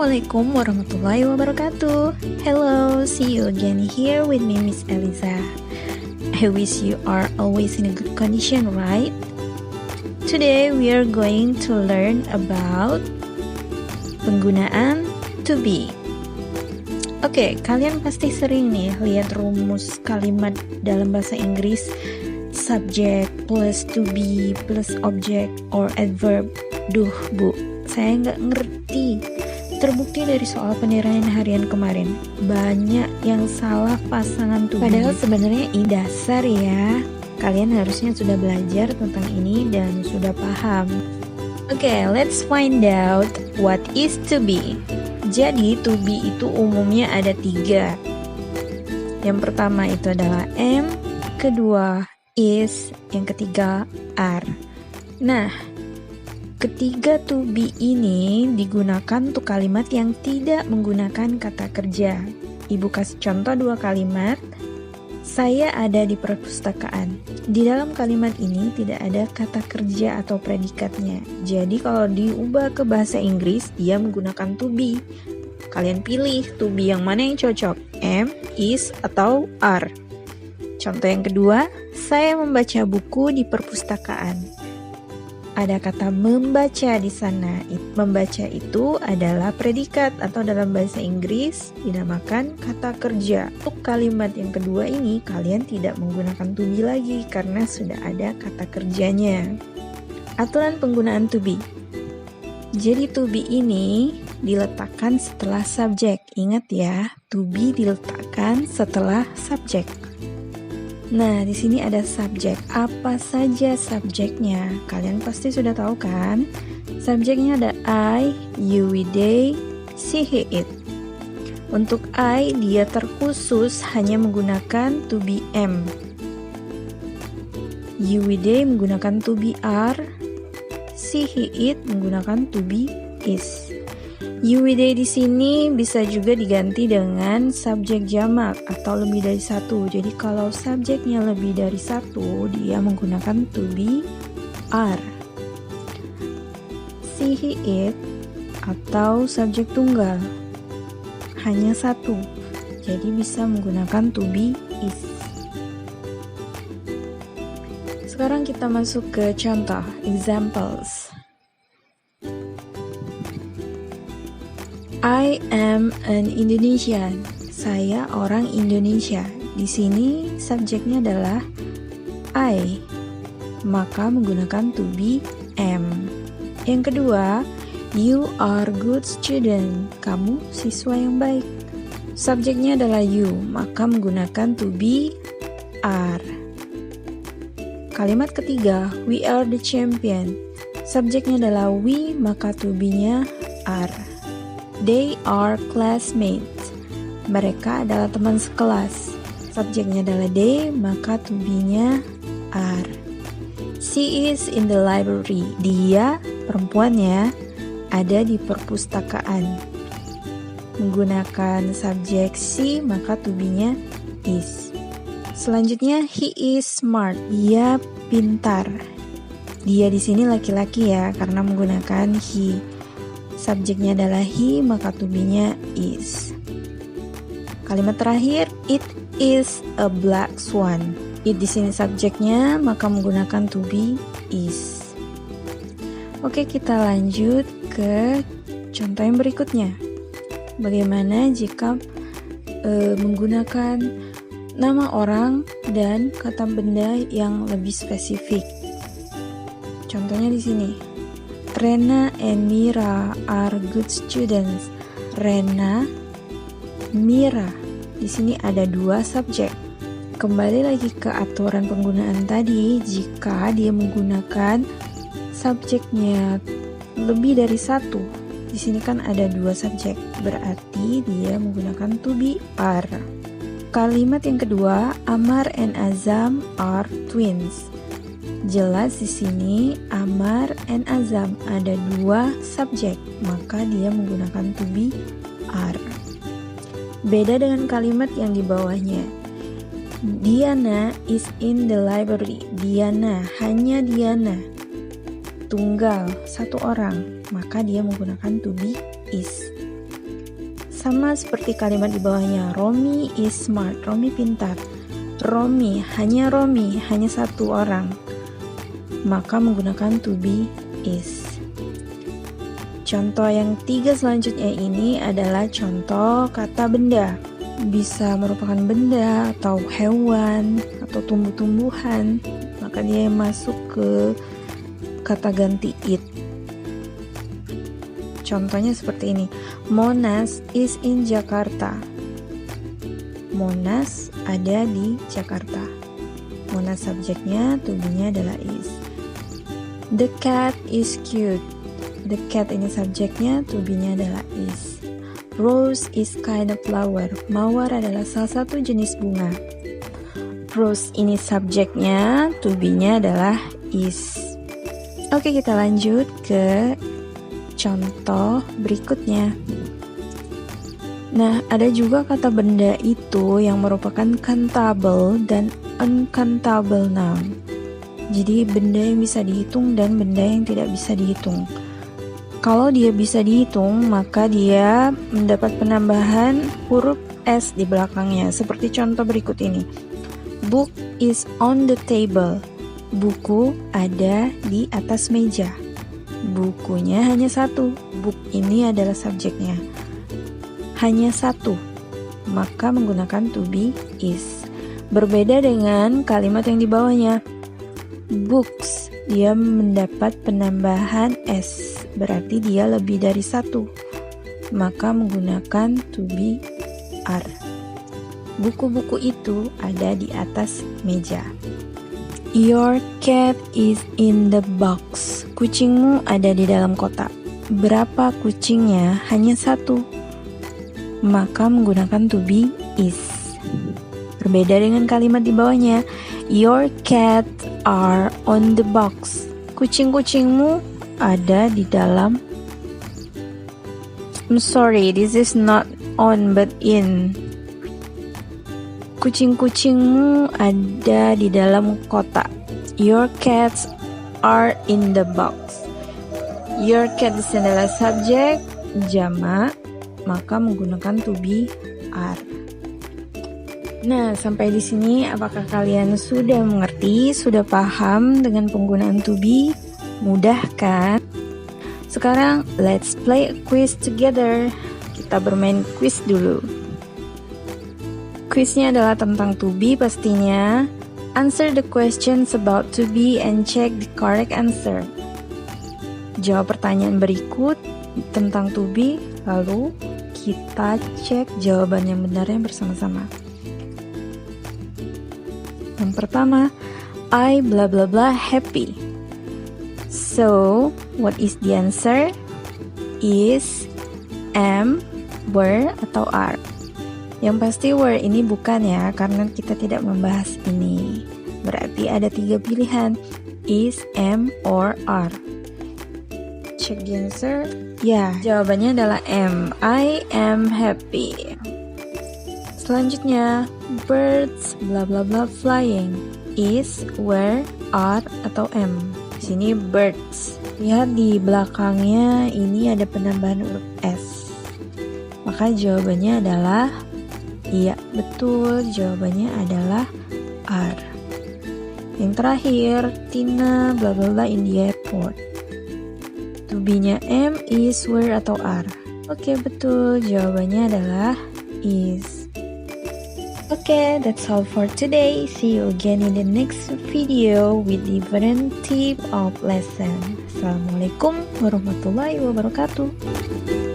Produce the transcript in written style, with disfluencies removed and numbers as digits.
Assalamualaikum warahmatullahi wabarakatuh. Hello, see you again here with me, Miss Eliza. I wish you are always in a good condition, right? Today we are going to learn about penggunaan to be. Oke, kalian pasti sering nih lihat rumus kalimat dalam bahasa Inggris subject plus to be plus object or adverb. Duh bu, saya nggak ngerti. Terbukti dari soal penilaian harian kemarin, banyak yang salah pasangan to be. Padahal sebenarnya ini dasar ya. Kalian harusnya sudah belajar tentang ini dan sudah paham. Oke, let's find out what is to be. Jadi to be itu umumnya ada 3. Yang pertama itu adalah am, kedua is, yang ketiga are. Nah, ketiga to be ini digunakan untuk kalimat yang tidak menggunakan kata kerja. Ibu kasih contoh 2 kalimat. Saya ada di perpustakaan. Di dalam kalimat ini tidak ada kata kerja atau predikatnya. Jadi kalau diubah ke bahasa Inggris, dia menggunakan to be. Kalian pilih to be yang mana yang cocok, am, is, atau are. Contoh yang kedua, saya membaca buku di perpustakaan. Ada kata membaca di sana. Membaca itu adalah predikat atau dalam bahasa Inggris dinamakan kata kerja. Untuk kalimat yang kedua ini kalian tidak menggunakan to be lagi karena sudah ada kata kerjanya. Aturan penggunaan to be. Jadi to be ini diletakkan setelah subjek. Ingat ya, to be diletakkan setelah subjek. Nah, di sini ada subjek. Apa saja subjeknya? Kalian pasti sudah tahu kan? Subjeknya ada I, you, we, they, she, he, it. Untuk I, dia terkhusus hanya menggunakan to be am. You, we, they menggunakan to be are. She, he, it menggunakan to be is. You, we, they di sini bisa juga diganti dengan subjek jamak atau lebih dari 1. Jadi kalau subjeknya lebih dari 1, dia menggunakan to be are. She, he, it atau subjek tunggal hanya 1. Jadi bisa menggunakan to be is. Sekarang kita masuk ke contoh, examples. I am an Indonesian. Saya orang Indonesia. Di sini subjeknya adalah I, maka menggunakan to be am. Yang kedua, you are good student. Kamu siswa yang baik. Subjeknya adalah you, maka menggunakan to be are. Kalimat ketiga, we are the champion. Subjeknya adalah we, maka to be-nya are. They are classmates. Mereka adalah teman sekelas. Subjeknya adalah they, maka to be-nya are. She is in the library. Dia, perempuannya, ada di perpustakaan. Menggunakan subjek she, maka to be-nya is. Selanjutnya, he is smart. Dia pintar. Dia di sini laki-laki ya, karena menggunakan he. Subjeknya adalah he, maka to be-nya is. Kalimat terakhir, it is a black swan. It di sini subjeknya, maka menggunakan to be is. Oke, kita lanjut ke contoh yang berikutnya. Bagaimana jika menggunakan nama orang dan kata benda yang lebih spesifik? Contohnya di sini. Rena and Mira are good students. Rena, Mira. Di sini ada 2 subjek. Kembali lagi ke aturan penggunaan tadi, jika dia menggunakan subjeknya lebih dari 1. Di sini kan ada 2 subjek, berarti dia menggunakan to be are. Kalimat yang kedua, Amar and Azam are twins. Jelas di sini Amar and Azam ada 2 subjek, maka dia menggunakan to be are. Beda dengan kalimat yang di bawahnya. Diana is in the library. Diana, hanya Diana. Tunggal, 1 orang, maka dia menggunakan to be is. Sama seperti kalimat di bawahnya, Romi is smart, Romi pintar. Romi, hanya satu orang. Maka menggunakan to be is. Contoh yang 3 selanjutnya ini adalah contoh kata benda. Bisa merupakan benda atau hewan atau tumbuh-tumbuhan. Maka dia masuk ke kata ganti it. Contohnya seperti ini. Monas is in Jakarta. Monas ada di Jakarta. Monas subjeknya, to be-nya adalah is. The cat is cute. The cat ini subjeknya, to be-nya adalah is. Rose is kind of flower. Mawar adalah salah satu jenis bunga. Rose ini subjeknya, to be-nya adalah is. Oke, kita lanjut ke contoh berikutnya. Nah, ada juga kata benda itu yang merupakan countable dan uncountable noun. Jadi benda yang bisa dihitung dan benda yang tidak bisa dihitung. Kalau dia bisa dihitung, maka dia mendapat penambahan huruf S di belakangnya. Seperti contoh berikut ini. Book is on the table. Buku ada di atas meja. Bukunya hanya satu. Book ini adalah subjeknya. Hanya satu, maka menggunakan to be is. Berbeda dengan kalimat yang di bawahnya. Books, dia mendapat penambahan s, berarti dia lebih dari satu, maka menggunakan to be are. Buku-buku itu ada di atas meja. Your cat is in the box. Kucingmu ada di dalam kotak. Berapa kucingnya? Hanya satu, maka menggunakan to be is. Berbeda dengan kalimat di bawahnya. Your cat are on the box. Kucing-kucingmu ada di dalam. I'm sorry, this is not on but in. Kucing-kucingmu ada di dalam kotak. Your cats are in the box. Your cat adalah subjek jamak, maka menggunakan to be are. Nah, sampai di sini apakah kalian sudah mengerti, sudah paham dengan penggunaan to be? Mudah kan? Sekarang let's play a quiz together. Kita bermain quiz dulu. Quiznya adalah tentang to be pastinya. Answer the questions about to be and check the correct answer. Jawab pertanyaan berikut tentang to be, lalu kita cek jawaban yang benarnya bersama-sama. Yang pertama, I blah blah blah happy. So, what is the answer? Is, am, were, atau are? Yang pasti were ini bukan ya, karena kita tidak membahas ini. Berarti ada 3 pilihan, is, am, or are. Check the answer. Ya, jawabannya adalah am. I am happy. Selanjutnya, birds bla bla bla flying. Is, were, are, atau am. Di sini birds. Lihat di belakangnya ini ada penambahan huruf s. Maka jawabannya adalah iya, betul. Jawabannya adalah are. Yang terakhir, Tina bla bla bla in the airport. To be-nya am, is, were, atau are? Oke, betul. Jawabannya adalah is. Okay, that's all for today. See you again in the next video with different tip of lesson. Assalamualaikum warahmatullahi wabarakatuh.